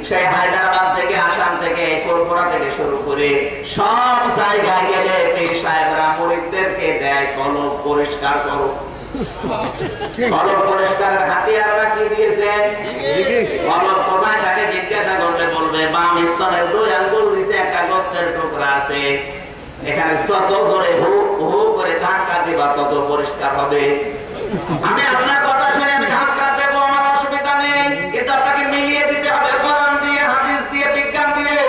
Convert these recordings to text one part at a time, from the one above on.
সেই হায়দ্রাবাদ থেকে আসাম থেকে কোলপুরা থেকে শুরু করে সব জায়গায় গেলে পীর সাহেবরা মুরিদদেরকে দেয় কলব পরিষ্কার করো। কলব পরিষ্কারের হাতিয়াররা কি দিয়েছেন? কলব কোথায় তাকে জিজ্ঞাসা করলে বলবে বাম স্তনের 2 আঙ্গুল নিচে একটা গোস্তের টুকরা আছে, এখানে যত জোরে হু হু করে ধাক্কা দিবা তত পরিষ্কার হবে। আমি আপনার কথা শুনে আমি ধাক্কা দেবো, আমার অসুবিধা নেই, কিন্তু আপনাকে মিলিয়ে দিতে হবে কোরআন দিয়ে, হাদিস দিয়ে, বিজ্ঞান দিয়ে।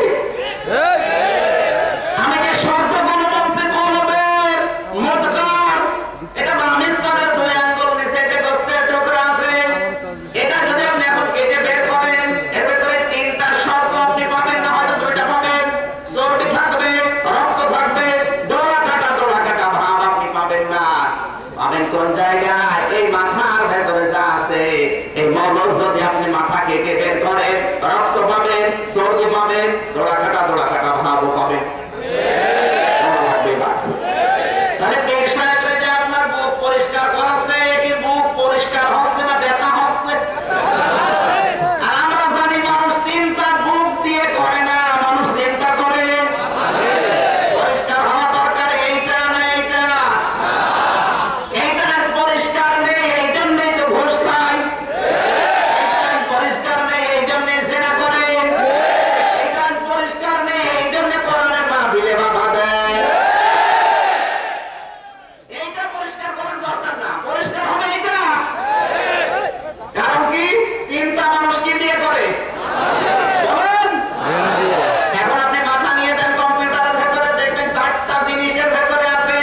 আমি যে শব্দগুলো বলছি কলবের মুদগার, এটা বাম স্তনের 2 আঙ্গুল নিচে যে গোস্তের টুকরা আছে, এটা যদি আপনি এখন কেটে বের করেন, এর ভিতরে 3টা শব্দ আপনি পাবেন, না হয়তো 2টা পাবেন। চর্বি থাকবে, রক্ত থাকবে, দোলা কাটা ভাব আপনি পাবেন না। পাবেন কোন জায়গায়? এই মাথার ভেতরে যা আছে, এই মগজ যদি আপনি মাথা কেটে বের করেন, রক্ত পাবেন, চর্বি পাবেন, দোলা কাটা ভাবও পাবেন। তাহলে পীর সাহেব যে আপনার বুক পরিষ্কার করাচ্ছে, কি বুক পরিষ্কার হচ্ছে না ব্যথা হচ্ছে? আর আমরা জানি মানুষ চিন্তা বুক দিয়ে করে না, মানুষ চিন্তা করে। পরিষ্কার হওয়া দরকার এইটা না এইটা? এইটা পরিষ্কার নেই, এই জন্যই তো ঘুষ খায়। পরিষ্কার নেই, এই জন্যই জেনা করে। এইটা পরিষ্কার নেই, এই জন্য কোরআনের মাহফিলে বাধা দেয়। এইটা পরিষ্কার করার দরকার না, পরিষ্কার হবে এইটা। কারণ কি? চিন্তা মানুষ কি দিয়ে করে? বলেন। এখন আপনি মাথা নিয়ে দেন কম্পিউটারের ভেতরে, দেখবেন 4টা জিনিসের ভেতরে আছে।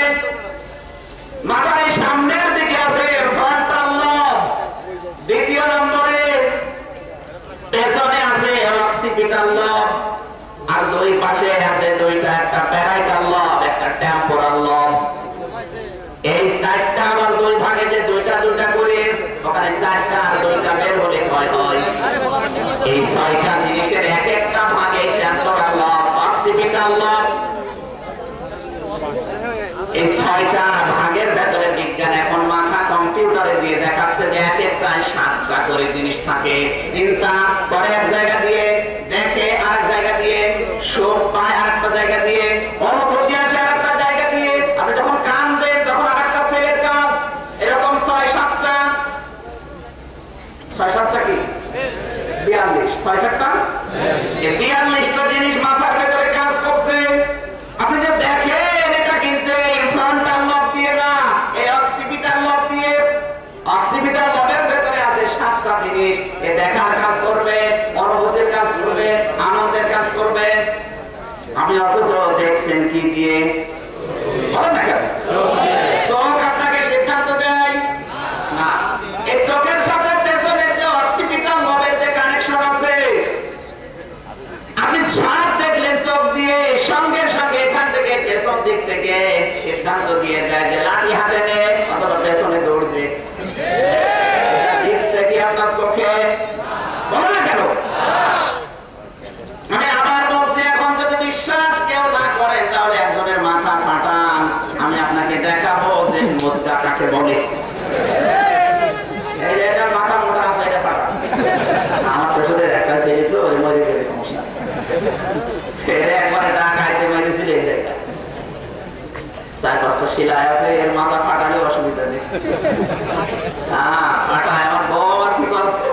মাথার এই সামনের দিকে আছে ফ্রন্টাল লব, 2 নম্বরে পেছনে আছে অক্সিপিটাল লব, আর 2 পাশে আছে 2টা, একটা প্যারাইটাল লব, একটা টেম্পোরাল লব। এই 4টা আবার 2 ভাগে যে 2টা করে, ওখানে 4টা আর 2টা বের হলে হয়। এই 6টা জিনিসের এক একটা ভাগে টেম্পোরাল লব, অক্সিপিটাল লব, এই 6টা ভাগের ভেতরে বিজ্ঞান এখন মাথা কম্পিউটারে দিয়ে দেখাচ্ছে যে এক একটা 7টা করে জিনিস থাকে। চিন্তা করে এক জায়গা দিয়ে, দেখে আরেক জায়গা দিয়ে, সুখ পায় আরেকটা জায়গা দিয়ে, অনুভূতি আসে আরেকটা জায়গা দিয়ে। আপনি যখন কাঁদবেন তখন আরেকটা ছেলের কাজ, এরকম 6-7টা। 6-7টা কি? 42। 6-7টা 42টা জিনিস মাথার ভেতরে কাজ করছে। আপনি যে দেখেন এটা কিন্তু এই ফ্রন্টাল লব দিয়ে না, এই অক্সিপিটাল লব দিয়ে। অক্সিপিটাল লবের ভেতরে আছে 7টা জিনিস। এ দেখার কাজ করবে, অনুভূতির কাজ করবে, আনন্দের কাজ করবে। আপনি অথচ দেখছেন কি দিয়ে? বলেন না কেন? চোখ আপনাকে সিদ্ধান্ত দেয় না। এই চোখের সাথে পেছনের যে অক্সিপিটাল লবের যে কানেকশন আছে, আপনি ছাপ দেখলেন চোখ দিয়ে, সঙ্গে সঙ্গে এখান থেকে পেছন দিক থেকে সিদ্ধান্ত দিয়ে দেয় যে লাঠি হাতে নে, অথবা পেছনে দৌড় দে। দেখছে কি আপনার চোখে? বলো না কেন? আমি আবার বলছি, এখন যদি বিশ্বাস কেউ না করেন তাহলে একজনের মাথা ফাটান, আমি আপনাকে দেখাবো যে মুদ্রা কাকে বলে। এই যে এটার মাথা মোটা আছে, এটা ফাটা। আমার পেছনের একটা ছেলে তো ওই মরে গেলে সমস্যা। এটা একবারে ডাকাইতে মেরেছিল এই জায়গা। 4-5টা শিলায় আছে, এর মাথা ফাটালে অসুবিধা নেই। হ্যাঁ ফাটায়, আমার বউ আমার কি করবে?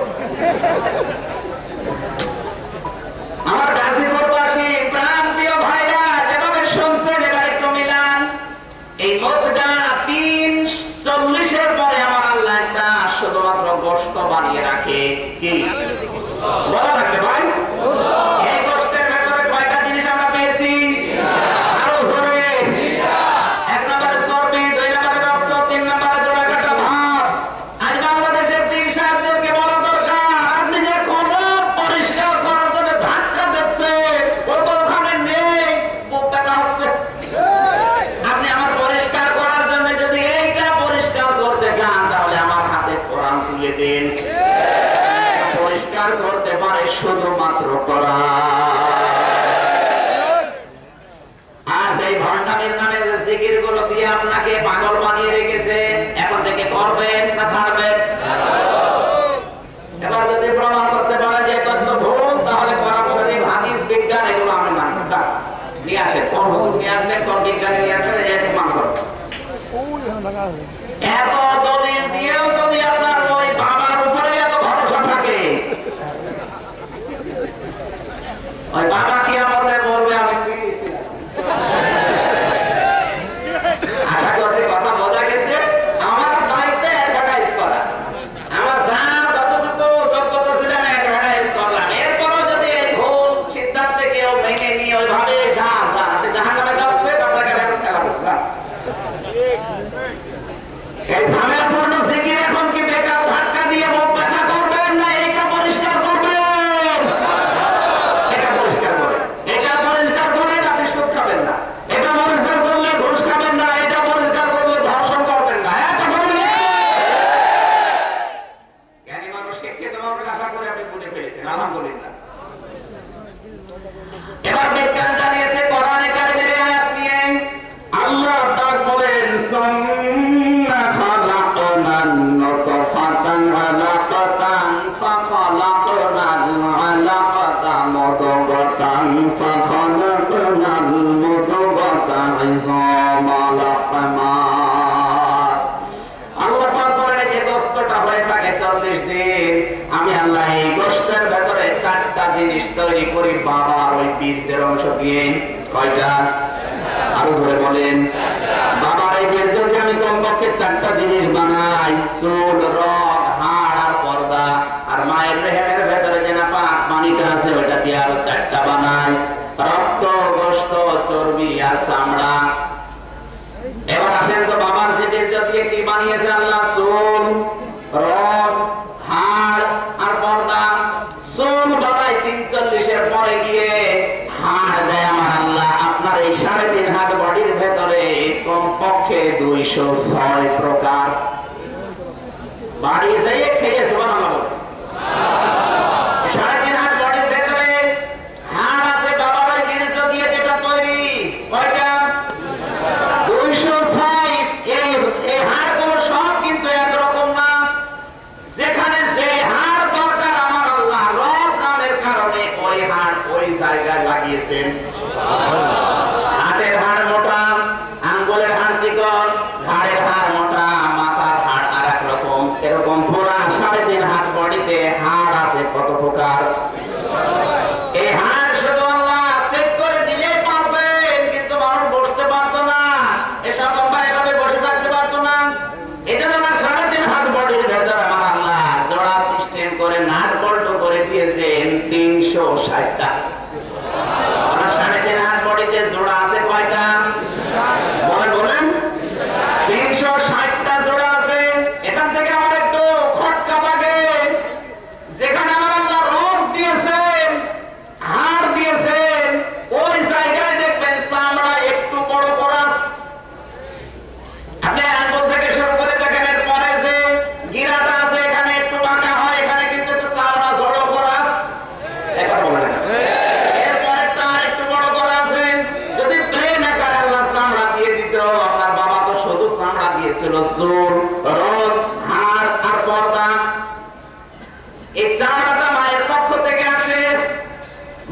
আমার গাজীপুরবাসী প্রাণ প্রিয় ভাইরা, যেভাবে শুনছেন এবার একটু মিলান। এই মুদ্রা 3:40-এর পরে আমার আল্লাহ একটা শুধুমাত্র গোশত বানিয়ে রাখে। কি বলা থাকবে ভাই? এই গোশতের ভেতরে কয়টা জিনিস আমরা পেয়েছি? আরো জোরে। 1 নম্বরে চর্বি, 2 নম্বরে রক্ত, 3 নম্বরে দোলা কাটা ভাব। আজ বাংলাদেশের পীর সাহেবদেরকে বলা দরকার, আপনি যে কলব পরিষ্কার করার জন্য ধাক্কা দিচ্ছেন, ও তো ওখানে নেই, বুক ব্যথা হচ্ছে। আপনি আমার পরিষ্কার করার জন্য যদি এইটা পরিষ্কার করতে চান, তাহলে আমার হাতে কোরআন তুলে দিন। পরিষ্কার করতে পারে শুধুমাত্র কোরআন। আজ এই ভণ্ডামির নামে যে জিকির গুলো দিয়ে আপনাকে পাগল বানিয়ে রেখেছে, এখন থেকে করবেন না ছাড়বেন? এবার যদি প্রমাণ করতে পারে যে কত ভুল, তাহলে এত দলিল দিয়েও যদি আপনার ওই বাবার উপরে এত ভরসা থাকে, ওই বাবা কি আমাদের বলবে আমি পেয়েছিলাম। আশা করছি কথা বোঝা গেছে। আমার দায়িত্বে অ্যাডভার্টাইজ করা, আমার যা যতটুকু যোগ্যতা ছিল আমি অ্যাডভার্টাইজ করলাম। এরপরও যদি ভুল সিদ্ধান্তে কেউ মেনে নিয়ে ওইভাবে জাহান্নামে যাচ্ছে, আপনাকে খেলা করছে। এই ঝামেলাপূর্ণ জিকির এখন কি বেকার ধাক্কা দিয়ে মুখ ব্যথা করবেন, না এইটা পরিষ্কার করবেন? এটা পরিষ্কার করেন, এটা পরিষ্কার করেন। আপনি সুদ খাবেন না, এটা পরিষ্কার করলে ঘুষ খাবেন না, এটা পরিষ্কার করলে ধর্ষণ করবেন না। জ্ঞানী মানুষ শিক্ষিত মানুষ আশা করে আপনি বুঝে ফেলেছেন, আলহামদুলিল্লাহ। এবার বিজ্ঞান জানিয়েছে কোরআনে কারিমের আয়াত নিয়ে আল্লাহ পাক বলেন, সুম্মা খালাকনান নুতফাতান আলাকাতান ফাখালাকনাল আলাকাতা মুদগাতান ফাখালাকনাল মুদগাতা ইযামান লাহমা। আল্লাহ পাক বলেন, যে গোশতটা হয়ে থাকে 40 দিন, আমি আল্লাহ এই গোশতের ভিতরে 4টা জিনিস তৈরি করি বাবার ওই বীর্যের অংশ দিয়ে। কয়টা? আরো জোরে বলেন। বাবার এই বীর্য দিয়ে আমি কমপক্ষে 4টা জিনিস বানাই, চুল, রগ, হাড় আর পর্দা। আর মায়ের রেহেমের ভেতরে যে নাপাক পানিটা আছে ওইটা দিয়ে আরো 4টা বানাই, রক্ত, গোশত, চর্বি আর চামড়া। এবার আসেন তো বাবার যে বীর্য দিয়ে কি বানিয়েছে আল্লাহ? চুল, রগ, হাড় আর পর্দা। চুল বানাই 43-এর পরে গিয়ে হাড় দেয় আমার আল্লাহ আপনার এই 3.5 হাত বডির ভেতরে কমপক্ষে 206 প্রকার। বাড়ি যেয়ে খেয়ে সুবহানাল্লাহ বলে 3.5 হাত বডির ভেতরে হাড় আছে বাবার ওই বীর্য দিয়ে যেটা তৈরি। কয়টা? 206। এই হাড়গুলো সব কিন্তু একরকম না। যেখানে যে হাড় দরকার আমার আল্লাহ রব নামের কারণে ওই হাড় ওই জায়গায় লাগিয়েছেন। হাতের হাড় মোটা, আঙ্গুলের হাড় চিকন, ঘাড়ের হাড় মোটা, মাথার হাড় আর এক রকম। এরকম পুরা 3.5 হাত বডিতে হাড় আছে কত প্রকার। এই হাড় শুধু আল্লাহ সেট করে দিলেই পারবেন, কিন্তু মানুষ বসতে পারতো না, এসব এভাবে বসে থাকতে পারতো না। এটা না 3.5 হাত বডির ভেতরে আমার আল্লাহ জোড়া সিস্টেম করে নাট বল্টু করে দিয়েছেন 360টা। 3.5 হাত বডিতে জোড়া আছে কয়টা? বলেন 360টা জোড়া আছে। এখান থেকে আমার একটু খটকা লাগে, যেখানে আমার আল্লাহ রোগ দিয়েছেন, হাড় দিয়েছেন, ওই জায়গায় দেখবেন চামড়া একটু বড় বড় আছে। আপনি আঙ্গুল থেকে শুরু করে দেখেন এর পরে যে গিরাটা আছে এখানে একটু বাঁকা হয়, এখানে কিন্তু একটু চামড়া জড়ো করা আছে। একবার বলেন এর পরেরটা আর একটু বড় করা আছে। যদি প্লেন আকারে আল্লাহ চামড়া দিয়ে দিত, আপনার বাবা তো শুধু চামড়া দিয়েছিল, চুল, রগ, হাড় আর পর্দা। এই চামড়াটা মায়ের পক্ষ থেকে আসে।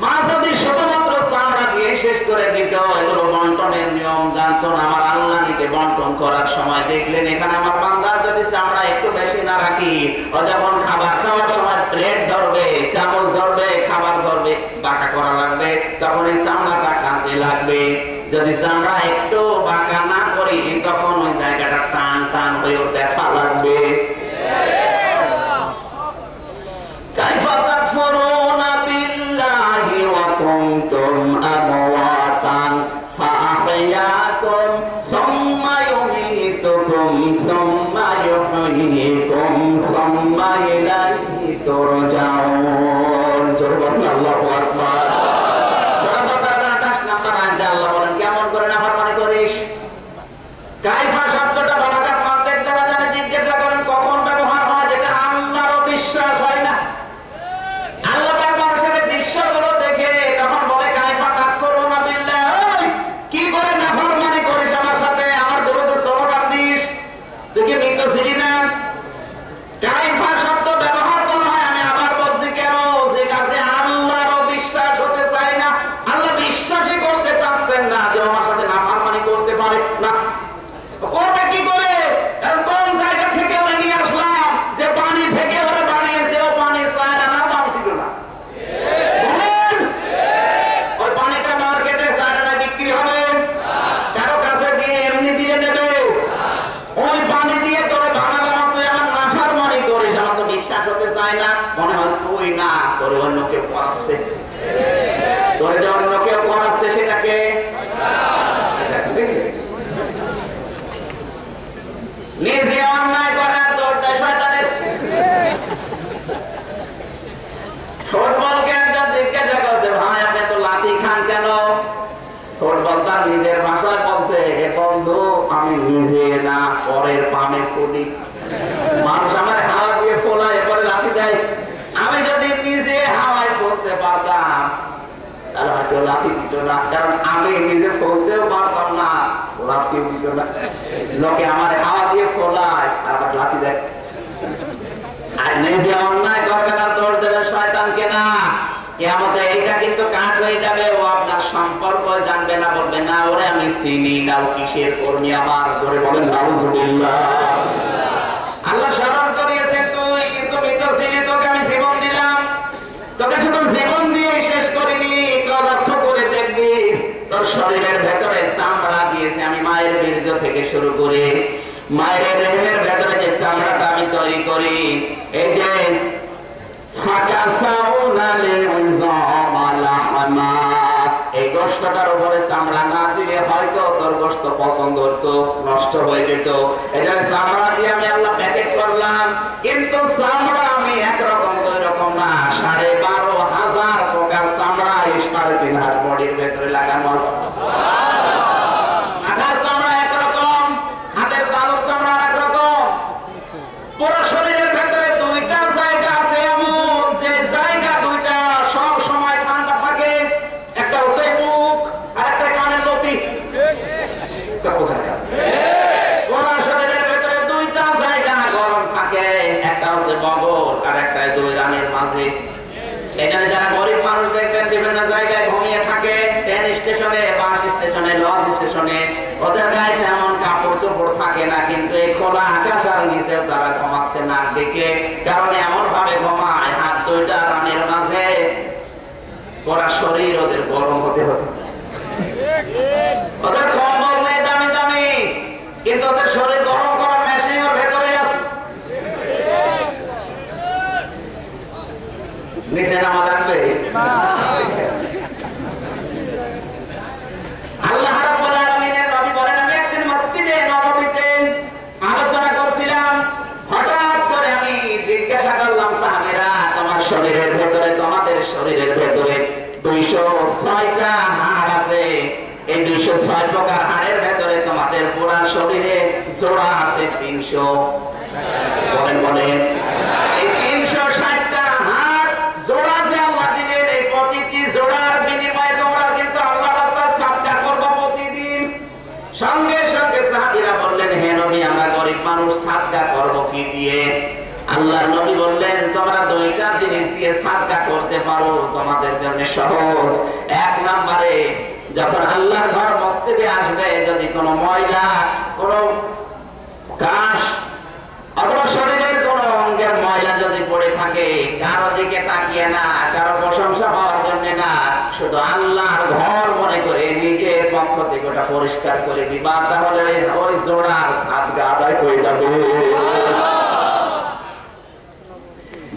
মা যদি শুধুমাত্র চামড়া দিয়ে শেষ করে দিত, এগুলো বন্টনের নিয়ম জানতো না। আমার আল্লাহ নিতে বন্টন করার সময় দেখলেন এখানে আমার বান্দার যদি চামড়া একটু বেশি না রাখি, ও যখন খাবার খাওয়ার সময় প্লেট ধরবে, চামচ ধরবে, খাবার ধরবে, বাঁকা করা লাগবে, তখন এই চামড়াটা কাছে লাগবে। যদি চামড়া একটু বাঁকা না করি, তখন ওই জায়গাটা টান টান হয়ে দেখা লাগবে। কাইফা তাকফুরুনা বিল্লাহি ওয়া কুনতুম আমওয়াতান ফাআহইয়াকুম সুম্মা ইউমীতুকুম সুম্মা ইউহয়ীকুম সুম্মা ইলাইহি তুরজাউন। সুবহানাল্লাহু আকবার। সূরা বাকারা 28 নম্বর আয়াতে আল্লাহ বলেন, কেমন করে নাফরমানি করিস? কাইফা শব্দটা বালাগাত মানতেক যারা জানে জিজ্ঞাসা করেন কখন ব্যবহার হয়, যেটা আল্লাহরও বিশ্বাস হয় না। আল্লাহ পাক মানুষের দৃশ্যগুলো দেখে তখন বলে কাইফা তাকফুরুনা বিল্লাহ, কি করে নাফরমানি করিস আমার সাথে, আমার বিরুদ্ধে স্লোগান দিস, তুই কি মৃত ছিলি না? কাইফা শব্দ ব্যবহার করা হয়, আমি আবার বলছি কেন, যে কাছে আল্লাহরও বিশ্বাস অন্য কেউ পড়াচ্ছে, তোরে যে অন্য কেউ পড়াচ্ছে সেটাকে নিজে অন্যায় করার দৌড়টা শয়তানের। ফুটবলকে একজন জিজ্ঞাসা করছে, ভাই আপনি তো লাঠি খান কেন? ফুটবল তার নিজের ভাষায় বলছে, হে বন্ধু আমি নিজে না পরের পামে করি। মানুষ আমার হাওয়া দিয়ে ফোলায় এরপরে লাঠি দেয়, আমি যদি নিজে হাওয়ায় ফলতে পারতাম তাহলে হয়তো লাঠি দিত না, কারণ আমি নিজে ফলতেও পারতাম না, লাঠিও দিত না। লোকে আমার হাওয়া দিয়ে ফোলায় আর আবার লাঠি দেয়। আর নিজে অন্যায় করবে না, দৌড় দেবে শয়তানকে না। কিয়ামতে এইটা কিন্তু কাট হয়ে যাবে, ও আপনার সম্পর্ক জানবে না, বলবে না ওরে আমি চিনি না, ও কিসের কর্মী আমার, ধরে বলেন নাউজুবিল্লাহ। আল্লাহ স্মরণ করিয়েছেন তুই কিন্তু মৃত চিনি, তোকে আমি জীবন দিলাম, তোকে শুধু জীবন দিয়ে শেষ করিনি, লক্ষ্য করে দেখবি তোর শরীরের ভেতরে চামড়া দিয়েছে আমি মায়ের বীর্য থেকে শুরু করে মায়ের রেহেমের ভেতরে যে চামড়াটা আমি তৈরি করি, এই যে এই গোশতটার উপরে চামড়া না দিলে হয়তো তোর গোশত পছন্দ হতো, নষ্ট হয়ে যেত। এটা চামড়া দিয়ে আমি আল্লাহ প্যাকেট করলাম, কিন্তু চামড়া আমি একরকম দুই রকম না, 12,500 প্রকার চামড়া 3.5 বডির ভেতরে লাগানো আছে। মাথার চামড়া একরকম, হাতের তালুর চামড়া একরকম, পুরো শরীরের ভেতরে দুইটা জায়গা আছে এমন যে জায়গা দুইটা সব সময় ঠান্ডা থাকে, একটা হচ্ছে মুখ আর একটা কানের লতি। পুরো শরীরের ভেতরে দুইটা জায়গা গরম থাকে, একটা হচ্ছে বগল আর একটা দুই রানের মাঝে। এখানে যারা গরিব মানুষ দেখবেন বিভিন্ন জায়গায় ঘুমিয়ে থাকে, ট্রেন স্টেশনে, বাস স্টেশনে, লঞ্চ স্টেশনে, ওদের গায়ে তেমন কাপড় চোপড় থাকে না, কিন্তু এই খোলা আকাশ আর নিচে তারা ঘুমাচ্ছে নাক ডেকে, কারণ এমন ভাবে ঘুমায় হাত দুইটা রানের মাঝে, পুরা শরীর ওদের গরম হতে হতে। ওদের কম্বল নেই দামি দামি, কিন্তু ওদের শরীর গরম করার মেশিন ওর ভেতরে আছে। নিচে নামা লাগবে। আল্লাহ রাব্বুল আলামিনের নবী বলেন, আমি একদিন মসজিদে নববীতে আলোচনা করছিলাম, হঠাৎ করে আমি জিজ্ঞাসা করলাম সাহাবীরা, তোমার শরীরের ভেতরে, তোমাদের শরীরের ভেতরে 206টা হাড় আছে, এই 206 প্রকার হাড়ের ভেতরে তোমাদের পুরা শরীরে জোড়া আছে 300। বলেন বলেন, এই 360টা হাড় জোড়া যে আল্লাহ দিলেন, এই প্রতিটি জোড়ার বিনিময়ে তোমরা কিন্তু আল্লাহ রাস্তায় সাদকা করবে প্রতিদিন। সঙ্গে সঙ্গে সাহাবীরা বললেন, হে নবী আমরা গরিব মানুষ, সাদকা করব কি দিয়ে? আল্লাহর নবী বললেন, তোমরা দুইটা জিনিস দিয়ে সাদকা করতে পারো, তোমাদের জন্য সহজ। এক নম্বরে যখন আল্লাহর ঘর মসজিদে আসবে, যদি কোনো ময়লা, কোনো কাশ অথবা শরীরের কোন অঙ্গের ময়লা যদি পড়ে থাকে, কারো দিকে তাকিয়ে না, কারো প্রশংসা পাওয়ার জন্য না, শুধু আল্লাহর ঘর মনে করে নিজের পক্ষ থেকে ওটা পরিষ্কার করে দিবা, তাহলে ওই জোড়ার সাদকা আদায় হয়ে যাবে।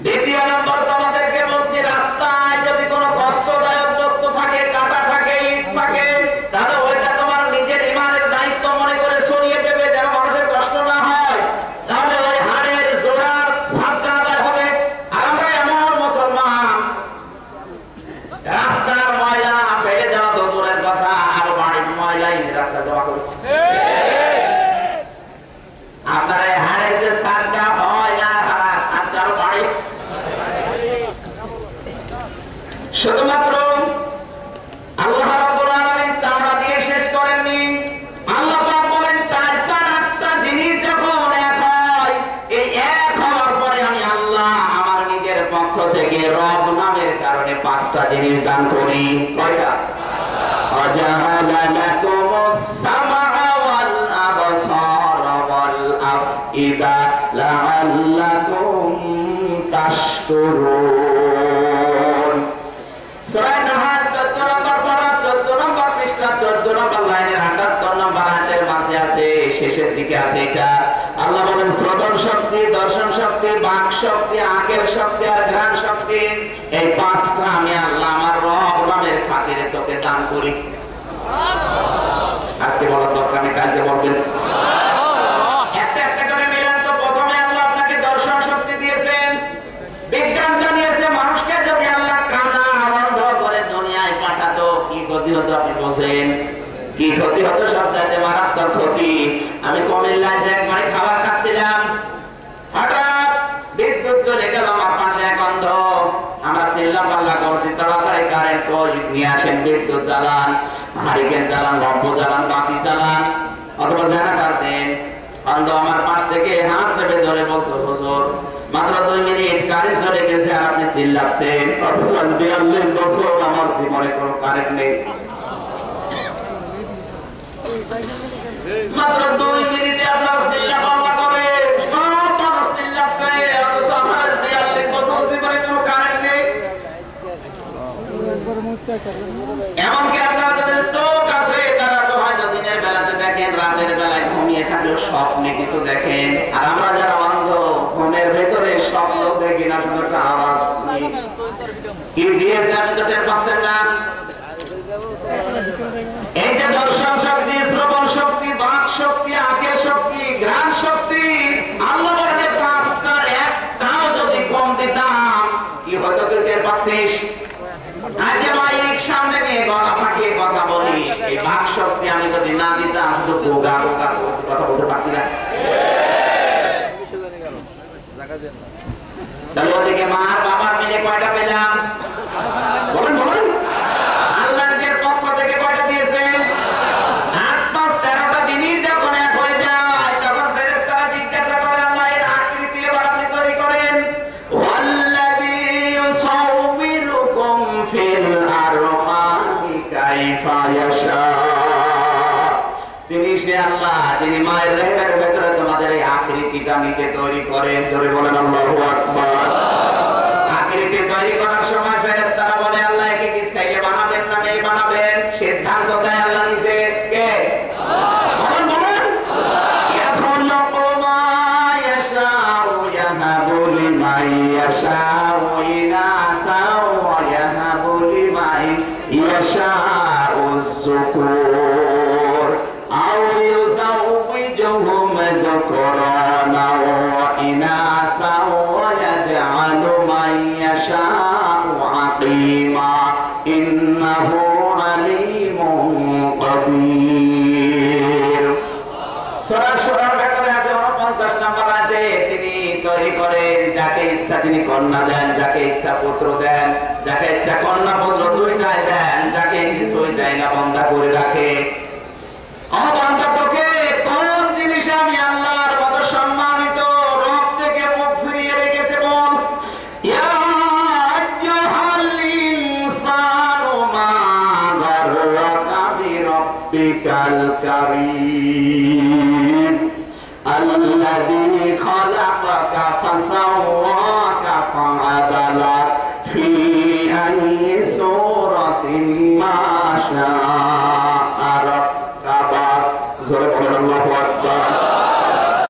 দ্বিতীয় নম্বর তোমাদেরকে বলছি, রাস্তায় যদি কোনো কষ্টদায়ক বস্তু থাকে, কাটা থাকে, ইট থাকে, তাহলে ওইটা তোমার নিজের ইমানের দায়িত্ব মনে করে সরিয়ে দেবে, যেন মানুষের কষ্ট না হয়, তাহলে ওই হাড়ের জোড়ার সাদকা আদায় হবে। আর আমরা এমন মুসলমান, রাস্তার ময়লা ফেলে দেওয়া তো দূরের কথা, আর বাড়ির ময়লাই রাস্তা জমা করে। আপনার এই হাড়ের যে সাদকা হয় না, সাদকার বাড়ি শুধুমাত্র আল্লাহ রাব্বুল আলামিন চামড়া দিয়ে শেষ করেননি। আল্লাহ পাক বলেন, 4-8টা জিনিস যখন এক হয়, এই এক হওয়ার পরে আমি আল্লাহ আমার নিজের পক্ষ থেকে রব নামের কারণে 5টা জিনিস দান করি। কয়টা? ওয়াজাআলা লাকুমুস সামআ ওয়াল আবসারা ওয়াল আফইদা লাআল্লাকুম তাশকুরুন। সূরা নাহাল 14 নম্বর পারা, 14 নম্বর পৃষ্ঠা, 14 নম্বর লাইনের 78 নম্বর আয়াতের মাঝে আছে, শেষের দিকে আছে এটা। আল্লাহ বলেন, শ্রবণ শক্তি, দর্শন শক্তি, বাক শক্তি, আকেল শক্তি আর ঘ্রাণ শক্তি, এই 5 পাঁচটা আমি আল্লাহ আমার রব নামের খাতিরে তোকে দান করি। আজকে বলার দরকার নেই, কালকে বলবেন। একটা একটা করে মিলান তো। প্রথমে আল্লাহ আপনাকে দর্শন শক্তি দিয়েছেন, বিজ্ঞান জানিয়েছে মানুষকে যদি আল্লাহ কানা বন্ধ করে দুনিয়ায় পাঠাতো কি ক্ষতি হতো আপনি বোঝেন? কি ক্ষতি হতো? সবচাইতে মারাত্মক ক্ষতি। আমি কুমিল্লায় যে একবারে খাবার খাচ্ছিলাম, হঠাৎ বিদ্যুৎ চলে গেল, আমার পাশে এক অন্ধ। আমরা চিল্লা পাল্লা করছি, তাড়াতাড়ি কারেন্ট কই নিয়ে আসেন, বিদ্যুৎ জ্বালান, হারিকেন জ্বালান, লম্ব জ্বালান, বাতি জ্বালান, অথবা জেনারেটর দেন। অন্ধ আমার পাশ থেকে হাত চেপে ধরে বলছো, হুজুর মাত্র 2 মিনিট কারেন্ট চলে গেছে আর আপনি চিল্লাচ্ছেন, অথচ 42 বছর আমার জীবনে কোনো কারেন্ট নেই। মাত্র 2 মিনিটে আপনার চিল্লা পাল্লা করে সব মানুষ চিল্লাচ্ছে, অথচ আমার 42 বছর জীবনে কোনো কারেন্ট নেই। এমনকি আপনার যাদের চোখ আছে তারা তো হয়তো দিনের বেলাতে দেখেন, রাতের বেলায় ঘুমিয়ে থাকলেও স্বপ্নে কিছু দেখেন। আর আমরা যারা অন্ধ, ঘুমের ভেতরে স্বপ্ন দেখি না, শুধু একটা আওয়াজ শুনি। কি দিয়েছে আপনি তো টের পাচ্ছেন না। এই যে দর্শন শক্তি, শ্রবণ শক্তি, বাক শক্তি, আঁকের শক্তি, ঘ্রাণ শক্তি, আল্লাহ বলে 5টার একটাও যদি কম দিতাম কি হতো তুই টের পাচ্ছিস? আজকে মাইক সামনে নিয়ে গলা ফাটিয়ে কথা বলি, এই বাক শক্তি আমি যদি না দিতাম শুধু গোগা গোগা কথা বলতে পারতি না। তাহলে ওদিকে মার বাবার মিলে কয়টা পেলাম? বলেন বলেন। আল্লাহ নিজের পক্ষ থেকে কয়টা দিয়েছে? 8 5 13টা জিনিস যখন এক হয়ে যায় তখন ফেরেশতারা জিজ্ঞাসা করে, আল্লাহ এর আকৃতি এবার আপনি তৈরি করেন। ওয়াল্লাযী ইউসাউবিরুকুম ফিল আরহামি কাইফা ইয়াশা। তিনি সে আল্লাহ যিনি মায়ের রেহেমের ভেতরে তোমাদের এই আকৃতিটা নিতে তৈরি করেন। জোরে বলেন আল্লাহু আকবার। আকৃতি তৈরি করার সময় ফেরেশতারা বলে, আল্লাহ একে কি ছেলে বানাবেন না মেয়ে বানাবেন? সিদ্ধান্ত দেয় আল্লাহ নিজে। কে? বলেন বলেন। ইয়াখলুকু মা ইয়াশাউ ইয়াহাবু লিমান ইয়াশাউ ইনাসা ওয়া ইয়াহাবু লিমান ইয়াশাউ যুকুর আও ইউযাউযুহুম যুকরানা ওয়া ইনাসা ওয়া ইয়াজআলু মান ইয়াশাউ আকিমা ইন্নাহু আলিমুন কবির। সূরা শুরার ভেতরে আছে 49 নম্বর আয়াতে, তিনি তৈরি করেন যাকে ইচ্ছা তিনি কন্যা দেন, যাকে ইচ্ছা পুত্র দেন, যাকে ইচ্ছা কন্যা পুত্র দুইটাই দেন, যাকে কিছুই দেয় না বন্ধা করে রাখে। অবান্তকে কোন জিনিস আমি আল্লাহর মত সম্মানিত রব থেকে মুখ ফিরিয়ে রেখেছে? বল। ইয়া আইয়ুহাল ইনসানু মা গাররাকা বিরাব্বিকাল কারীম আল্লাযী খালাকাকা ফাসাওয়াকা ফাআদালাক ফি আইয়ি সূরাতিন মা শাআ রাক্কাবাক। জোরে বলেন আল্লাহু আকবার।